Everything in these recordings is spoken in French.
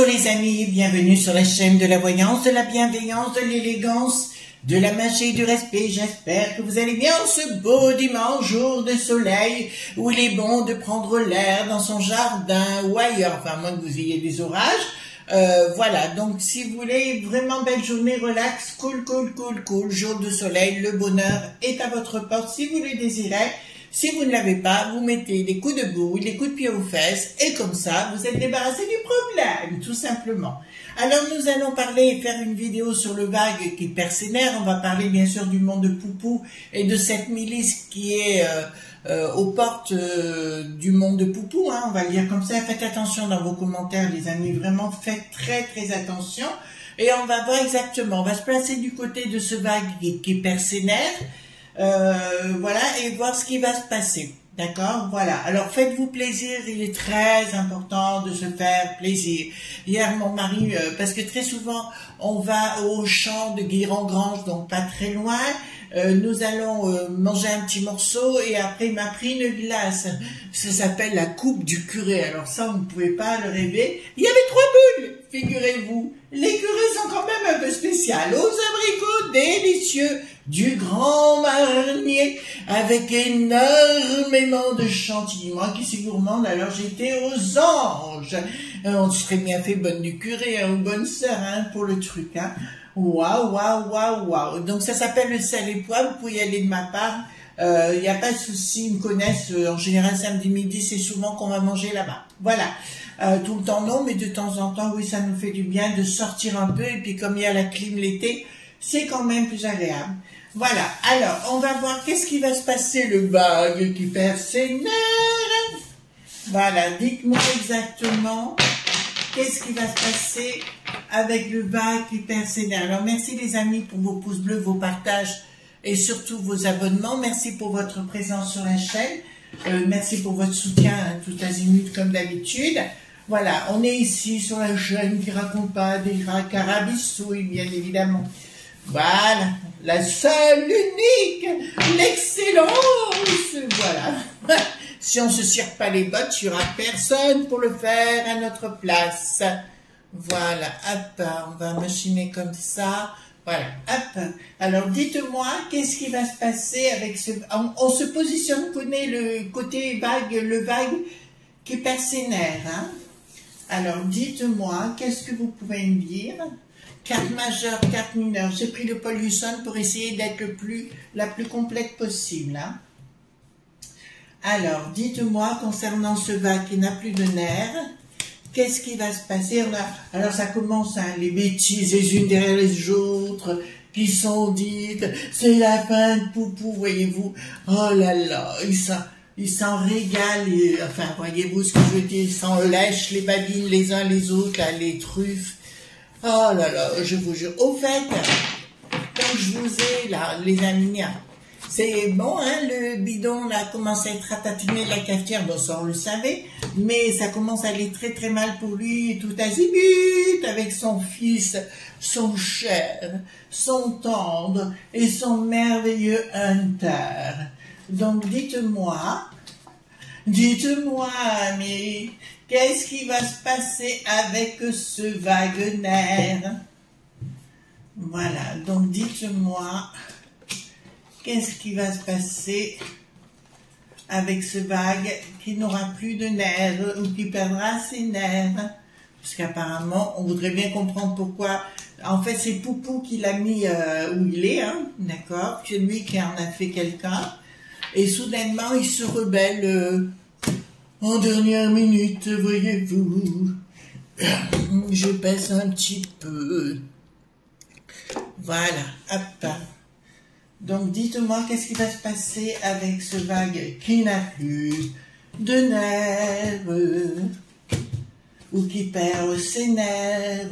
Bonjour les amis, bienvenue sur la chaîne de la voyance, de la bienveillance, de l'élégance, de la magie et du respect. J'espère que vous allez bien en ce beau dimanche, jour de soleil, où il est bon de prendre l'air dans son jardin ou ailleurs, enfin à moins que vous ayez des orages. Voilà, donc si vous voulez, vraiment belle journée, relax, cool, jour de soleil, le bonheur est à votre porte si vous le désirez. Si vous ne l'avez pas, vous mettez des coups de bouille, des coups de pied aux fesses, et comme ça, vous êtes débarrassé du problème, tout simplement. Alors, nous allons parler et faire une vidéo sur le vague qui perd ses nerfs. On va parler bien sûr du monde de Poupou et de cette milice qui est aux portes du monde de Poupou, hein, on va le dire comme ça. Faites attention dans vos commentaires, les amis, vraiment faites très attention. Et on va voir exactement, on va se placer du côté de ce vague qui perd ses nerfs. Voilà, et voir ce qui va se passer, d'accord, voilà, alors faites-vous plaisir, il est très important de se faire plaisir. Hier mon mari, parce que très souvent on va au champ de Guérangrange, donc pas très loin, nous allons manger un petit morceau et après il m'a pris une glace, ça s'appelle la coupe du curé, alors ça on ne pouvait pas le rêver, il y avait 3 bulles, figurez-vous, les curés sont quand même un peu spéciales, aux abricots délicieux, du grand marnier, avec énormément de chantilly. Moi qui suis gourmande, alors j'étais aux anges. On serait bien fait bonne du curé, hein, ou bonne sœur, hein, pour le truc, hein. Waouh. Donc ça s'appelle le sel et poivre, vous pouvez y aller de ma part. Il n'y a pas de souci, ils me connaissent, en général samedi midi, c'est souvent qu'on va manger là-bas. Voilà. Tout le temps non, mais de temps en temps, oui, ça nous fait du bien de sortir un peu, et puis comme il y a la clim l'été, c'est quand même plus agréable. Voilà, alors, on va voir qu'est-ce qui va se passer, le vague qui perd ses nerfs. Voilà, dites-moi exactement qu'est-ce qui va se passer avec le vague qui perd ses nerfs. Alors, merci les amis pour vos pouces bleus, vos partages et surtout vos abonnements. Merci pour votre présence sur la chaîne. Merci pour votre soutien, hein, tout azimut comme d'habitude. Voilà, on est ici sur la chaîne qui raconte pas des carabistouilles, bien évidemment. Voilà, la seule, l'unique, l'excellence, voilà. Si on se cire pas les bottes, il n'y aura personne pour le faire à notre place. Voilà, hop, on va machiner comme ça. Voilà, hop. Alors, dites-moi, qu'est-ce qui va se passer avec ce... On se positionne, connaît le côté vague, le vague qui perd ses nerfs, hein. Alors, dites-moi, qu'est-ce que vous pouvez me dire? Carte majeure, carte mineure. J'ai pris le Paul Husson pour essayer d'être la plus complète possible, hein. Alors, dites-moi, concernant ce vague qui n'a plus de nerfs, qu'est-ce qui va se passer? Alors, ça commence, hein, les bêtises les unes derrière les autres, qui sont dites, c'est la fin de Poupou, voyez-vous. Oh là là, ils s'en régalent, enfin, voyez-vous ce que je veux dire, ils s'en lèchent les babines les uns les autres, là, les truffes. Oh là là, je vous jure. Au fait, comme je vous ai là, les amis, c'est bon, hein, le bidon là commence à être ratatiner de la cafetière, bon ça on le savait, mais ça commence à aller très mal pour lui, tout azimut, avec son fils, son cher, son tendre et son merveilleux Hunter. Donc dites-moi, ami, qu'est-ce qui va se passer avec ce Wagner? Voilà, donc dites-moi, qu'est-ce qui va se passer avec ce vague qui n'aura plus de nerfs ou qui perdra ses nerfs? Parce qu'apparemment, on voudrait bien comprendre pourquoi. En fait, c'est Poupou qui l'a mis où il est, hein, d'accord? C'est lui qui en a fait quelqu'un. Et soudainement, il se rebelle en dernière minute, voyez-vous. Je baisse un petit peu. Voilà, hop. Donc, dites-moi, qu'est-ce qui va se passer avec ce vague qui n'a plus de nerfs ou qui perd ses nerfs,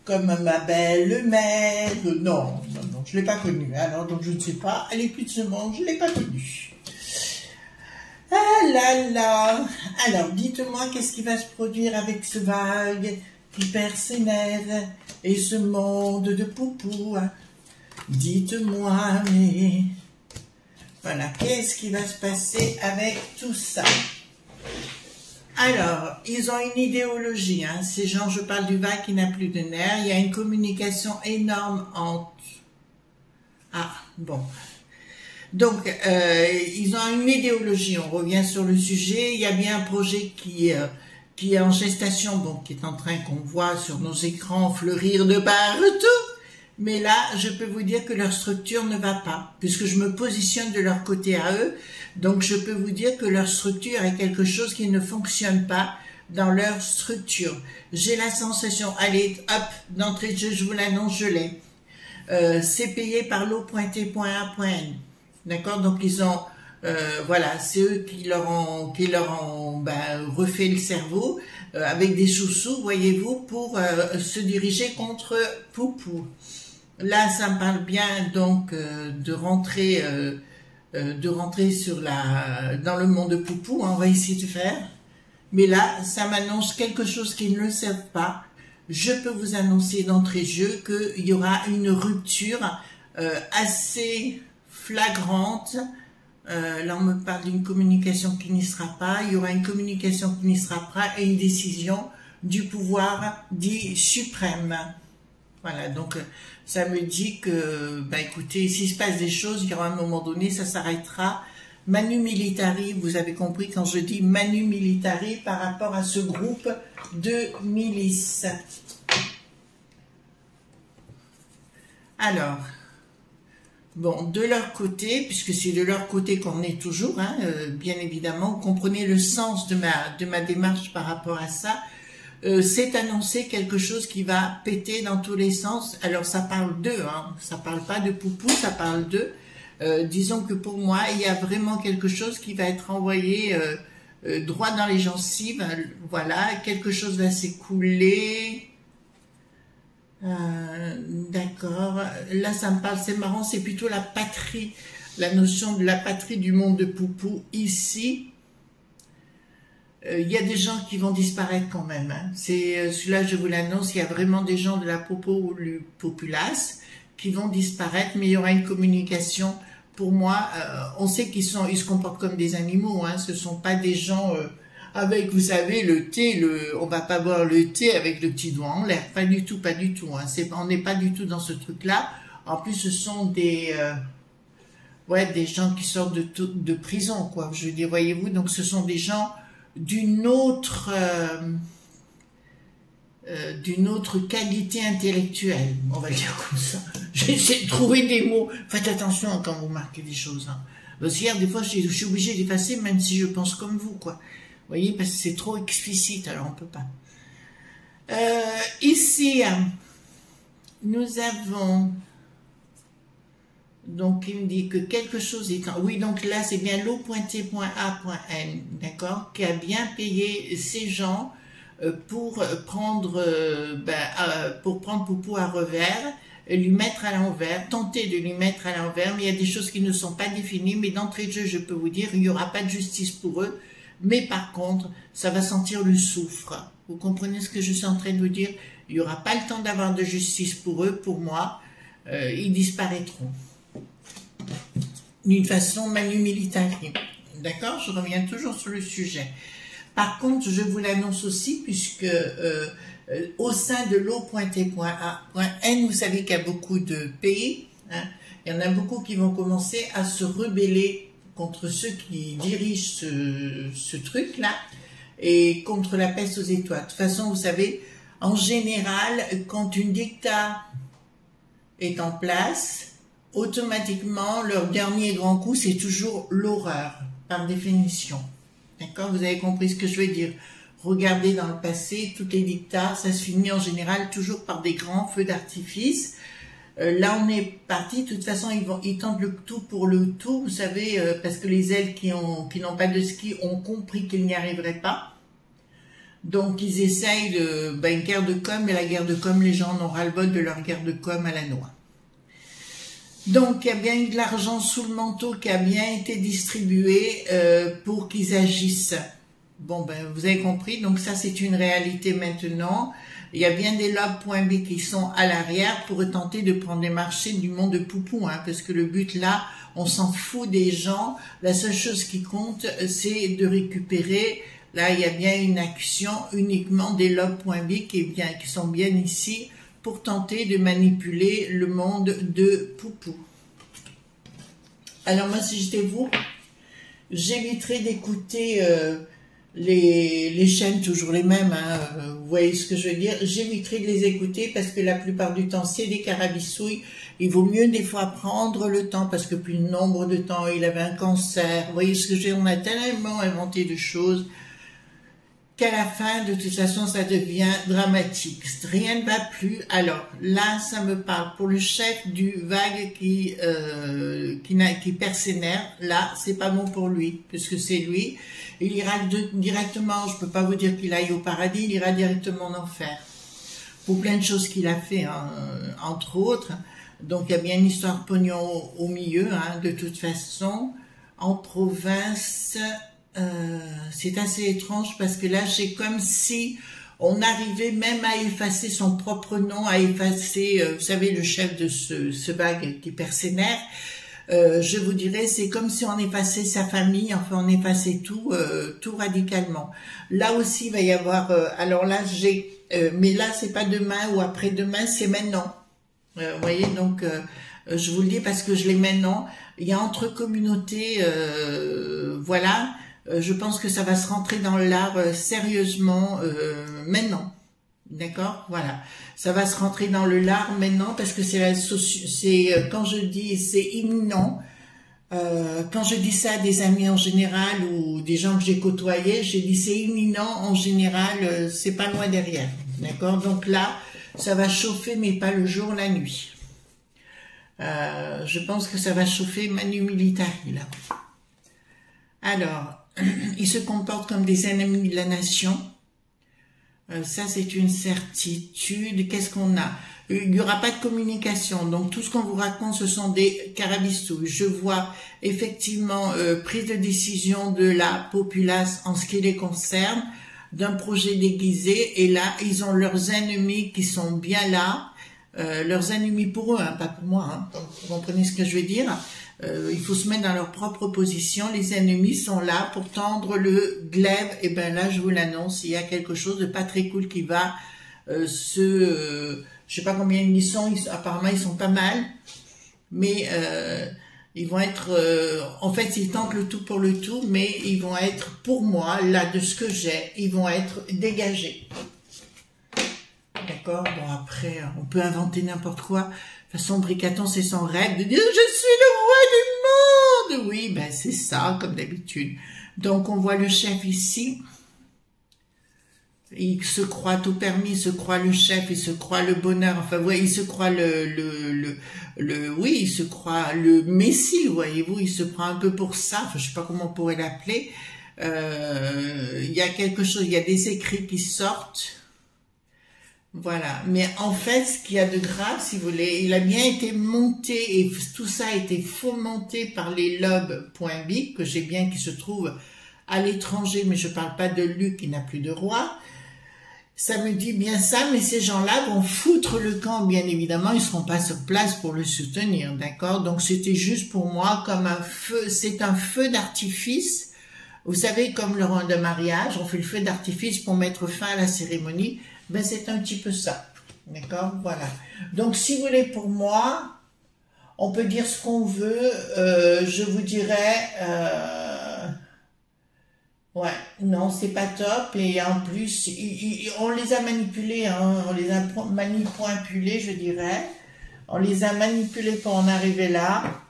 comme ma belle-mère. Non, je ne l'ai pas connue. Alors, donc, je ne sais pas. Elle est plus de ce monde, je ne l'ai pas connue. Ah là là. Alors, dites-moi, qu'est-ce qui va se produire avec ce vague qui perd ses nerfs et ce monde de Poupou? Dites-moi, mais... Voilà, qu'est-ce qui va se passer avec tout ça? Alors, ils ont une idéologie, hein. Ces gens, je parle du va qui n'a plus de nerfs. Il y a une communication énorme entre... Ah, bon. Donc, ils ont une idéologie. On revient sur le sujet. Il y a bien un projet qui est en gestation, bon, qui est en train, qu'on voit sur nos écrans fleurir de partout. Mais là, je peux vous dire que leur structure ne va pas, puisque je me positionne de leur côté à eux. Donc, je peux vous dire que leur structure est quelque chose qui ne fonctionne pas dans leur structure. J'ai la sensation, allez, hop, d'entrée de jeu, je vous l'annonce, je l'ai. C'est payé par l'eau.t.a.n. D'accord? Donc, ils ont, voilà, c'est eux qui leur ont refait le cerveau, avec des sous-sous, voyez-vous, pour se diriger contre Poupou. Là, ça me parle bien donc de rentrer sur dans le monde de Poupou, hein, on va essayer de faire. Mais là, ça m'annonce quelque chose qu'ils ne le savent pas. Je peux vous annoncer d'entrée de jeu qu'il y aura une rupture assez flagrante. Là, on me parle d'une communication qui n'y sera pas. Il y aura une communication qui n'y sera pas et une décision du pouvoir dit suprême. Voilà, donc ça me dit que, bah écoutez, s'il se passe des choses, il y aura un moment donné, ça s'arrêtera. Manu Militari, vous avez compris quand je dis Manu Militari par rapport à ce groupe de milices. Alors, bon, de leur côté, puisque c'est de leur côté qu'on est toujours, hein, bien évidemment, vous comprenez le sens de ma démarche par rapport à ça. C'est annoncé quelque chose qui va péter dans tous les sens. Alors ça parle d'eux, hein, ça parle pas de Poupou, ça parle d'eux. Disons que pour moi, il y a vraiment quelque chose qui va être envoyé droit dans les gencives. Voilà, quelque chose va s'écouler. D'accord. Là, ça me parle, c'est marrant, c'est plutôt la patrie, la notion de la patrie du monde de Poupou ici. Il y a des gens qui vont disparaître quand même. Hein. C'est celui-là, je vous l'annonce, il y a vraiment des gens de la populace qui vont disparaître, mais il y aura une communication. Pour moi, on sait ils se comportent comme des animaux. Hein. Ce sont pas des gens avec, vous savez, le thé. On va pas boire le thé avec le petit doigt en l'air. Pas du tout, pas du tout. Hein. On n'est pas du tout dans ce truc-là. En plus, ce sont des gens qui sortent de prison, quoi. Je veux dire, voyez-vous. Donc, ce sont des gens d'une autre qualité intellectuelle, on va dire comme ça. J'essaie de trouver des mots. Faites attention quand vous marquez des choses. Hein. Parce qu'hier, des fois, je suis obligée d'effacer, même si je pense comme vous, quoi. Vous voyez, parce que c'est trop explicite, alors on peut pas. Ici, nous avons... Donc, il me dit que quelque chose est... Oui, donc là, c'est bien l'eau.t.a.n, d'accord, qui a bien payé ces gens pour prendre Poupou à revers, lui mettre à l'envers, tenter de lui mettre à l'envers, mais il y a des choses qui ne sont pas définies, mais d'entrée de jeu, je peux vous dire, il n'y aura pas de justice pour eux, mais par contre, ça va sentir le soufre. Vous comprenez ce que je suis en train de vous dire? Il n'y aura pas le temps d'avoir de justice pour eux, pour moi, ils disparaîtront. D'une façon Manu Militari. D'accord? Je reviens toujours sur le sujet. Par contre, je vous l'annonce aussi, puisque au sein de l'eau.t.a.n, vous savez qu'il y a beaucoup de pays. Hein, il y en a beaucoup qui vont commencer à se rebeller contre ceux qui dirigent ce truc-là et contre la peste aux étoiles. De toute façon, vous savez, en général, quand une dictature est en place, automatiquement, leur dernier grand coup, c'est toujours l'horreur, par définition. D'accord? Vous avez compris ce que je veux dire? Regardez dans le passé, toutes les dictatures, ça se finit en général toujours par des grands feux d'artifice. Là, on est parti. De toute façon, ils tentent le tout pour le tout, vous savez, parce que les ailes qui n'ont pas de ski ont compris qu'ils n'y arriveraient pas. Donc, ils essayent une guerre de com, et la guerre de com, les gens en ont ras-le-bol de leur guerre de com à la noix. Donc, il y a bien eu de l'argent sous le manteau qui a bien été distribué pour qu'ils agissent. Bon, vous avez compris. Donc, ça, c'est une réalité maintenant. Il y a bien des lobes.b qui sont à l'arrière pour tenter de prendre les marchés du monde de Poupou. Hein, parce que le but, là, on s'en fout des gens. La seule chose qui compte, c'est de récupérer Là, il y a bien une action uniquement des lobes.b qui sont bien ici pour tenter de manipuler le monde de Poupou. Alors moi, si j'étais vous, j'éviterais d'écouter les chaînes toujours les mêmes, hein, vous voyez ce que je veux dire. J'éviterai de les écouter parce que la plupart du temps, c'est des carabissouilles. Il vaut mieux des fois prendre le temps parce que plus de nombre de temps, il avait un cancer. Vous voyez ce que je veux dire, on a tellement inventé de choses qu'à la fin, de toute façon, ça devient dramatique. Rien ne va plus. Alors, là, ça me parle pour le chef du vague qui perd ses nerfs. Là, c'est pas bon pour lui, puisque c'est lui. Il ira directement, je peux pas vous dire qu'il aille au paradis, il ira directement en enfer. Pour plein de choses qu'il a fait, hein, entre autres. Donc, il y a bien une histoire pognon au milieu, hein, de toute façon. En province... c'est assez étrange parce que là, c'est comme si on arrivait même à effacer son propre nom, à effacer, vous savez, le chef de ce vague qui perd ses nerfs. Je vous dirais, c'est comme si on effaçait sa famille, enfin on effaçait tout, tout radicalement. Là aussi, il va y avoir, alors là, mais là, c'est pas demain ou après-demain, c'est maintenant. Vous voyez, donc, je vous le dis parce que je l'ai maintenant. Il y a entre communautés, voilà. Je pense que ça va se rentrer dans l'art sérieusement maintenant, d'accord, voilà, ça va se rentrer dans le l'art maintenant parce que quand je dis c'est imminent, quand je dis ça à des amis en général ou des gens que j'ai côtoyés, j'ai dit c'est imminent en général, c'est pas loin derrière, d'accord, donc là ça va chauffer mais pas le jour, la nuit. Je pense que ça va chauffer Manu Militari là. Alors, ils se comportent comme des ennemis de la nation. Ça, c'est une certitude. Qu'est-ce qu'on a? Il n'y aura pas de communication. Donc, tout ce qu'on vous raconte, ce sont des carabistouilles. Je vois effectivement prise de décision de la populace en ce qui les concerne, d'un projet déguisé. Et là, ils ont leurs ennemis qui sont bien là. Leurs ennemis pour eux, hein, pas pour moi. Hein. Donc, vous comprenez ce que je veux dire? Il faut se mettre dans leur propre position. Les ennemis sont là pour tendre le glaive. Et ben là, je vous l'annonce, il y a quelque chose de pas très cool qui va je sais pas combien ils sont. Apparemment, ils sont pas mal, mais ils vont être. En fait, ils tentent le tout pour le tout, mais ils vont être, pour moi, là de ce que j'ai, ils vont être dégagés. D'accord. Bon après, on peut inventer n'importe quoi. De toute façon, Bricaton, c'est son rêve de dire « Je suis le roi du monde !» Oui, ben c'est ça, comme d'habitude. Donc, on voit le chef ici. Il se croit tout permis, il se croit le chef, il se croit le bonheur. Enfin, ouais, il se croit oui, il se croit le messie, voyez-vous. Il se prend un peu pour ça. Enfin, je sais pas comment on pourrait l'appeler. Il y a quelque chose, il y a des écrits qui sortent. Voilà, mais en fait, ce qu'il y a de grave, si vous voulez, il a bien été monté, et tout ça a été fomenté par les lobes.b, que j'ai bien, qui se trouvent à l'étranger, mais je parle pas de Luc qui n'a plus de roi. Ça me dit bien ça, mais ces gens-là vont foutre le camp, bien évidemment, ils seront pas sur place pour le soutenir, d'accord? Donc c'était juste pour moi comme un feu, c'est un feu d'artifice. Vous savez, comme le rang de mariage, on fait le feu d'artifice pour mettre fin à la cérémonie. Ben, c'est un petit peu ça, d'accord, voilà. Donc, si vous voulez, pour moi, on peut dire ce qu'on veut, je vous dirais, ouais, non, c'est pas top, et en plus, on les a manipulés, hein, on les a manipulés, je dirais, on les a manipulés pour en arriver là,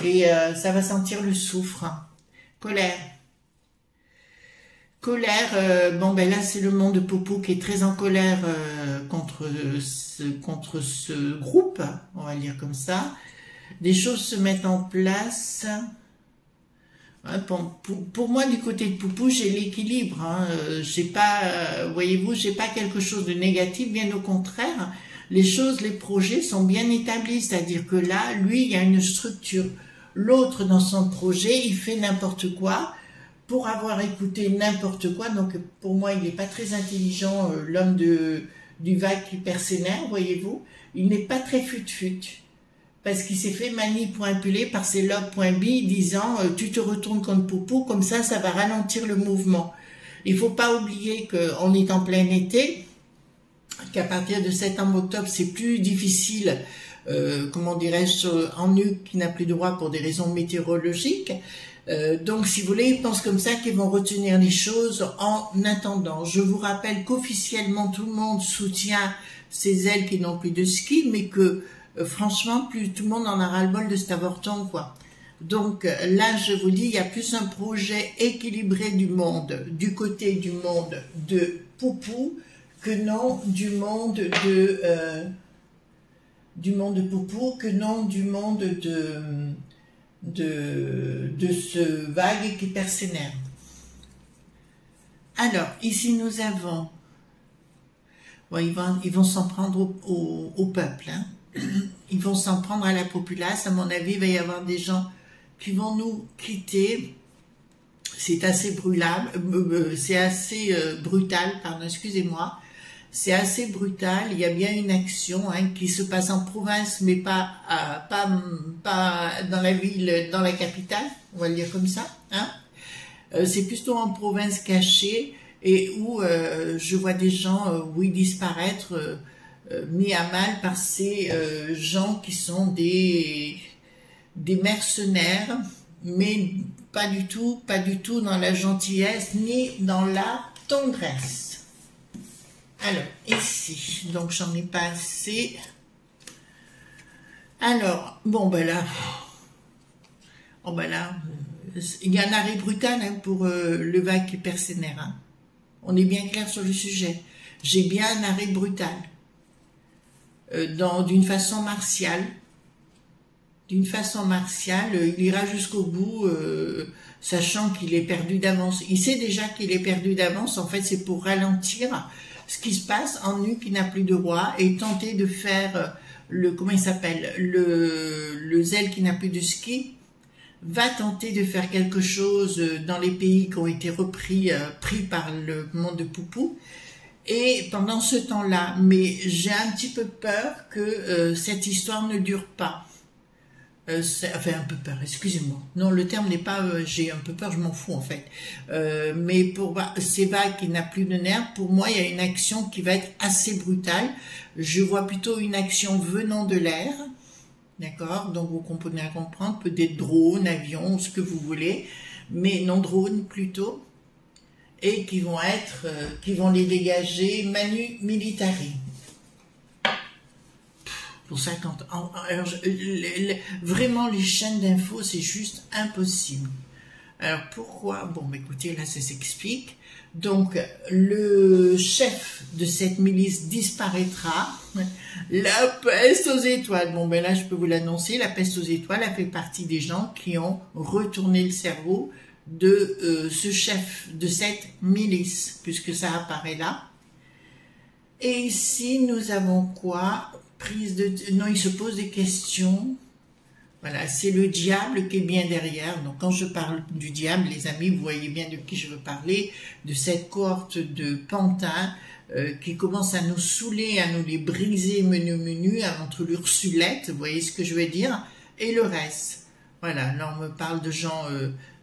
et ça va sentir le soufre, hein. Colère. Colère, bon ben là c'est le monde de Poupou qui est très en colère contre ce groupe, on va dire comme ça. Des choses se mettent en place. Pour moi, du côté de Poupou, j'ai l'équilibre. Hein. J'ai pas, voyez-vous, j'ai pas quelque chose de négatif, bien au contraire. Les choses, les projets sont bien établis, c'est-à-dire que là, lui, il y a une structure. L'autre, dans son projet, il fait n'importe quoi. Pour avoir écouté n'importe quoi, donc pour moi, il n'est pas très intelligent, l'homme du vague qui perd ses nerfs, voyez-vous. Il n'est pas très fut-fut, parce qu'il s'est fait manipuler par ses lobes.b disant tu te retournes contre Poupou, comme ça va ralentir le mouvement. Il ne faut pas oublier qu'on est en plein été, qu'à partir de septembre-octobre, c'est plus difficile, comment dirais-je, en nu qui n'a plus droit pour des raisons météorologiques. Donc, si vous voulez, ils pensent comme ça qu'ils vont retenir les choses en attendant. Je vous rappelle qu'officiellement, tout le monde soutient ces ailes qui n'ont plus de ski, mais que, franchement, plus tout le monde en a ras-le-bol de cet avorton, quoi. Donc, là, je vous dis, il y a plus un projet équilibré du monde, du côté du monde de Poupou, que non du monde de... Poupou, que non du monde de ce vague qui perd ses nerfs. Alors, ici nous avons, bon, ils vont s'en prendre au peuple, hein. Ils vont s'en prendre à la populace. À mon avis, il va y avoir des gens qui vont nous quitter. C'est assez brûlable, c'est assez brutal, pardon, excusez-moi. C'est assez brutal, il y a bien une action hein, qui se passe en province, mais pas dans la ville, dans la capitale, on va le dire comme ça. Hein. C'est plutôt en province cachée et où je vois des gens oui, disparaître, mis à mal par ces gens qui sont des mercenaires, mais pas du tout dans la gentillesse ni dans la tendresse. Alors, ici, donc j'en ai pas assez. Alors, bon, ben là, il y a un arrêt brutal hein, pour le vague qui perd ses nerfs. Hein. On est bien clair sur le sujet. J'ai bien un arrêt brutal. D'une façon martiale. D'une façon martiale, il ira jusqu'au bout, sachant qu'il est perdu d'avance. Il sait déjà qu'il est perdu d'avance. En fait, c'est pour ralentir ce qui se passe en nu qui n'a plus de roi et tenter de faire comment il s'appelle, le zèle qui n'a plus de ski, va tenter de faire quelque chose dans les pays qui ont été pris par le monde de Poupou. Et pendant ce temps-là, mais j'ai un petit peu peur que cette histoire ne dure pas. Enfin, un peu peur, excusez-moi. Non, le terme n'est pas j'ai un peu peur, je m'en fous en fait. Mais pour ces vagues qui n'a plus de nerfs, pour moi, il y a une action qui va être assez brutale. Je vois plutôt une action venant de l'air, d'accord? Donc vous comprenez à comprendre, peut-être drone, avion, ce que vous voulez, mais non drone plutôt, et qui vont les dégager manu militari. Pour ça, vraiment, les chaînes d'infos, c'est juste impossible. Alors, pourquoi? Bon, écoutez, là, ça s'explique. Donc, le chef de cette milice disparaîtra. La peste aux étoiles. Bon, ben là, je peux vous l'annoncer, la peste aux étoiles a fait partie des gens qui ont retourné le cerveau de ce chef de cette milice, puisque ça apparaît là. Et ici, nous avons quoi? Non, il se pose des questions. Voilà, c'est le diable qui est bien derrière. Donc, quand je parle du diable, les amis, vous voyez bien de qui je veux parler, de cette cohorte de pantins qui commence à nous saouler, à nous les briser menu, entre l'Ursulette, vous voyez ce que je veux dire, et le reste. Voilà, là, on me parle de gens,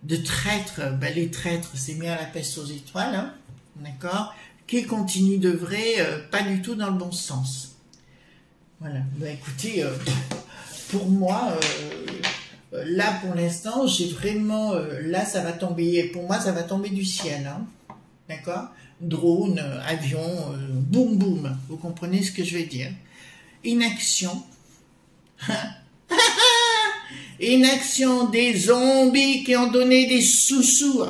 de traîtres. Ben, les traîtres, c'est bien la peste aux étoiles, hein, d'accord, qui continuent d'œuvrer pas du tout dans le bon sens. Voilà, ben écoutez, pour moi, là pour l'instant, j'ai vraiment, là ça va tomber, pour moi ça va tomber du ciel, hein, d'accord? Drone, avion, boum boum, vous comprenez ce que je vais dire? Inaction, inaction des zombies qui ont donné des sous-sous,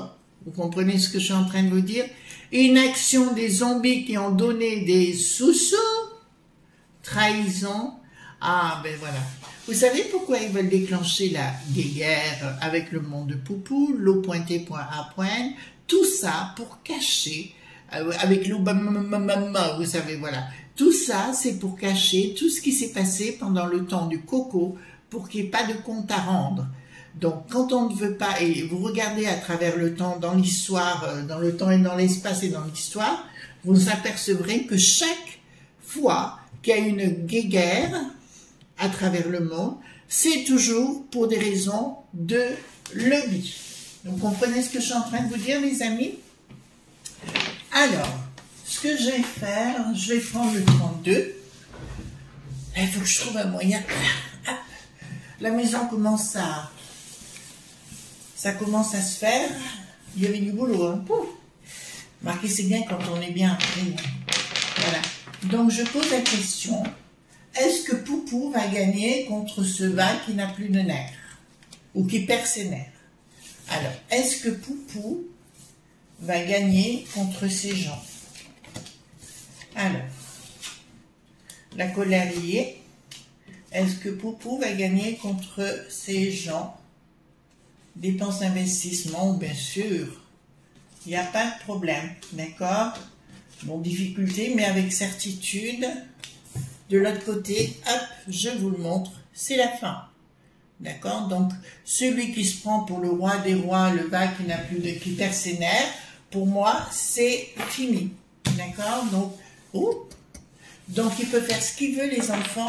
vous comprenez ce que je suis en train de vous dire? Inaction des zombies qui ont donné des sous-sous. Trahison, ah ben voilà. Vous savez pourquoi ils veulent déclencher la guerre avec le monde de Poupou, l'eau pointée point à point, tout ça pour cacher, avec l'Obama, vous savez, voilà. Tout ça, c'est pour cacher tout ce qui s'est passé pendant le temps du coco, pour qu'il n'y ait pas de compte à rendre. Donc, quand on ne veut pas, et vous regardez à travers le temps, dans l'histoire, dans le temps et dans l'espace et dans l'histoire, vous vous apercevrez que chaque fois qu'il y a une guerre à travers le monde, c'est toujours pour des raisons de lobby. Vous comprenez ce que je suis en train de vous dire, les amis? Alors, ce que je vais faire, je vais prendre le 32. Il faut que je trouve un moyen. La maison commence à... Ça commence à se faire. Il y avait du boulot, hein. Pouf. Marquez, c'est bien quand on est bien après. Voilà. Donc, je pose la question. Est-ce que Poupou va gagner contre ce va qui n'a plus de nerfs? Ou qui perd ses nerfs? Alors, est-ce que Poupou va gagner contre ces gens? Alors, la colère y est. Est-ce que Poupou va gagner contre ces gens? Dépenses, investissements, bien sûr. Il n'y a pas de problème, d'accord? Bon, difficulté, mais avec certitude. De l'autre côté, hop, je vous le montre, c'est la fin. D'accord? Donc, celui qui se prend pour le roi des rois, le bas qui n'a plus de, qui perd ses nerfs, pour moi, c'est fini. D'accord? Donc, oh, donc, il peut faire ce qu'il veut, les enfants.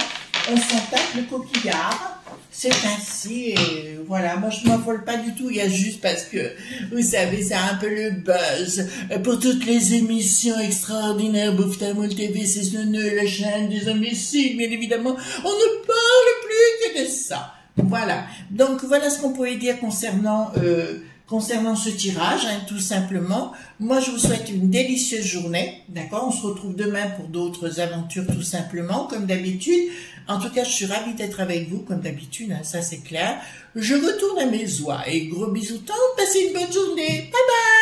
On s'en tape le coquillard. C'est ainsi, et voilà. Moi, je ne m'envole pas du tout. Il y a juste parce que, vous savez, c'est un peu le buzz. Pour toutes les émissions extraordinaires, Bouffe Tamoul TV, c'est ce nœud, la chaîne des imbéciles, bien évidemment. On ne parle plus que de ça. Voilà. Donc, voilà ce qu'on pouvait dire concernant ce tirage, hein, tout simplement. Moi, je vous souhaite une délicieuse journée, d'accord? On se retrouve demain pour d'autres aventures, tout simplement, comme d'habitude. En tout cas, je suis ravie d'être avec vous, comme d'habitude, hein, ça c'est clair. Je retourne à mes oies et gros bisous, passez une bonne journée. Bye bye!